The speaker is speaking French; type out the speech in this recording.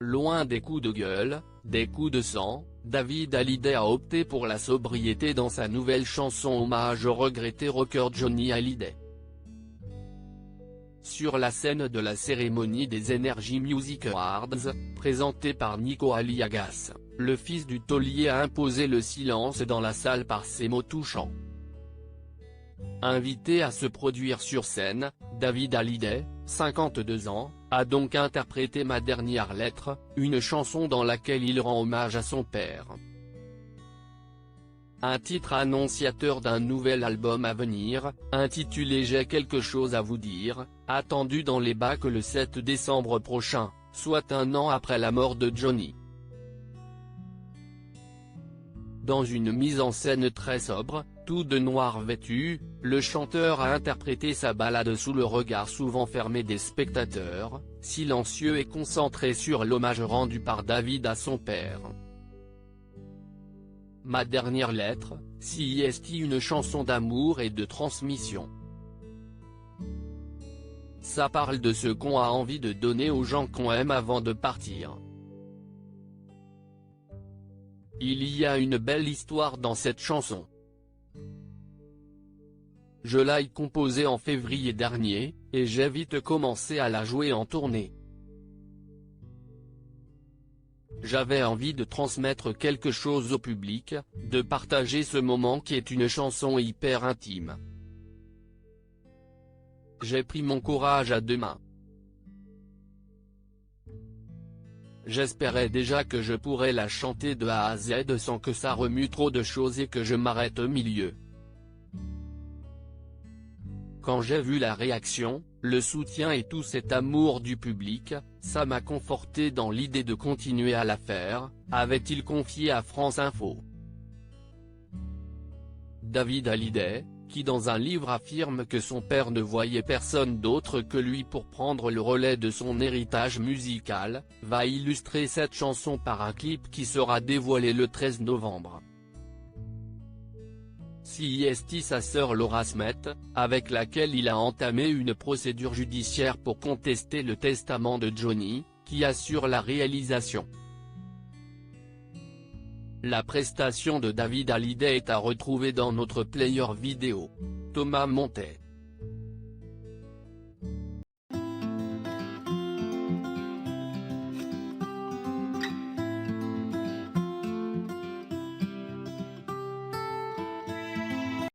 Loin des coups de gueule, des coups de sang, David Hallyday a opté pour la sobriété dans sa nouvelle chanson hommage au regretté rocker Johnny Hallyday. Sur la scène de la cérémonie des Energy Music Awards, présentée par Nico Aliagas, le fils du taulier a imposé le silence dans la salle par ses mots touchants. Invité à se produire sur scène, David Hallyday, 52 ans, a donc interprété Ma dernière lettre, une chanson dans laquelle il rend hommage à son père. Un titre annonciateur d'un nouvel album à venir, intitulé J'ai quelque chose à vous dire, attendu dans les bacs le 7 décembre prochain, soit un an après la mort de Johnny. Dans une mise en scène très sobre, tout de noir vêtu, le chanteur a interprété sa ballade sous le regard souvent fermé des spectateurs, silencieux et concentré sur l'hommage rendu par David à son père. Ma dernière lettre, c'est une chanson d'amour et de transmission. Ça parle de ce qu'on a envie de donner aux gens qu'on aime avant de partir. Il y a une belle histoire dans cette chanson. Je l'ai composée en février dernier, et j'ai vite commencé à la jouer en tournée. J'avais envie de transmettre quelque chose au public, de partager ce moment qui est une chanson hyper intime. J'ai pris mon courage à deux mains. J'espérais déjà que je pourrais la chanter de A à Z sans que ça remue trop de choses et que je m'arrête au milieu. Quand j'ai vu la réaction, le soutien et tout cet amour du public, ça m'a conforté dans l'idée de continuer à la faire, avait-il confié à France Info. David Hallyday, qui dans un livre affirme que son père ne voyait personne d'autre que lui pour prendre le relais de son héritage musical, va illustrer cette chanson par un clip qui sera dévoilé le 13 novembre. C'est sa sœur Laura Smet, avec laquelle il a entamé une procédure judiciaire pour contester le testament de Johnny, qui assure la réalisation. La prestation de David Hallyday est à retrouver dans notre player vidéo. Thomas Montet.